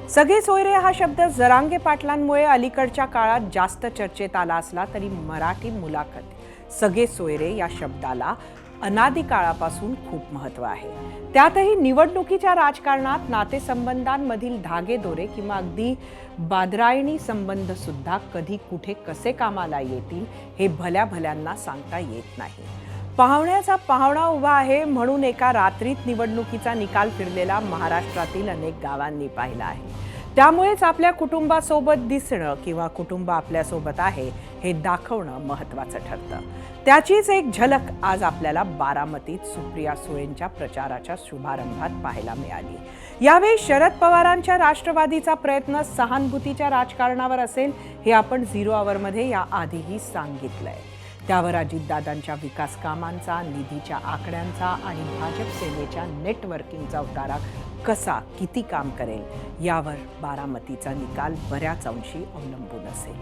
सगळे सोयरे हा शब्द जरांगे पाटलांमुळे अलीकडच्या काळात जास्त चर्चेत आला असला तरी मराठी मुलाखत सगळे सोयरे या शब्दाला अनादी काळापासून खूप महत्त्व आहे. त्यातही निवडणुकीच्या राजकारणात नातेसंबंधांमधील धागेदोरे किंवा अगदी बादरायणी संबंध सुद्धा कधी कुठे कसे कामाला येतील हे भल्या भल्यांना सांगता येत नाही. पाहुण्याचा पाहुणा उभा आहे म्हणून एका रात्रीत निवडणुकीचा निकाल फिरलेला महाराष्ट्रातील अनेक गावांनी पाहिला आहे. त्यामुळेच आपल्या कुटुंबासोबत दिसणं किंवा कुटुंब आपल्यासोबत आहे हे दाखवणं महत्त्वाचं ठरतं. त्याचीच एक झलक आज आपल्याला बारामतीत सुप्रिया सुळेंच्या प्रचाराच्या शुभारंभात पाहायला मिळाली. यावेळी शरद पवारांच्या राष्ट्रवादीचा प्रयत्न सहानुभूतीच्या राजकारणावर असेल हे आपण 0 आवरमध्ये याआधीही सांगितलंय. त्यावर अजितदादांच्या विकास कामांचा, निधीच्या आकड्यांचा आणि भाजप सेनेच्या नेटवर्किंगचा उतारा कसा किती काम करेल यावर बारामतीचा निकाल बऱ्याच अंशी अवलंबून असेल.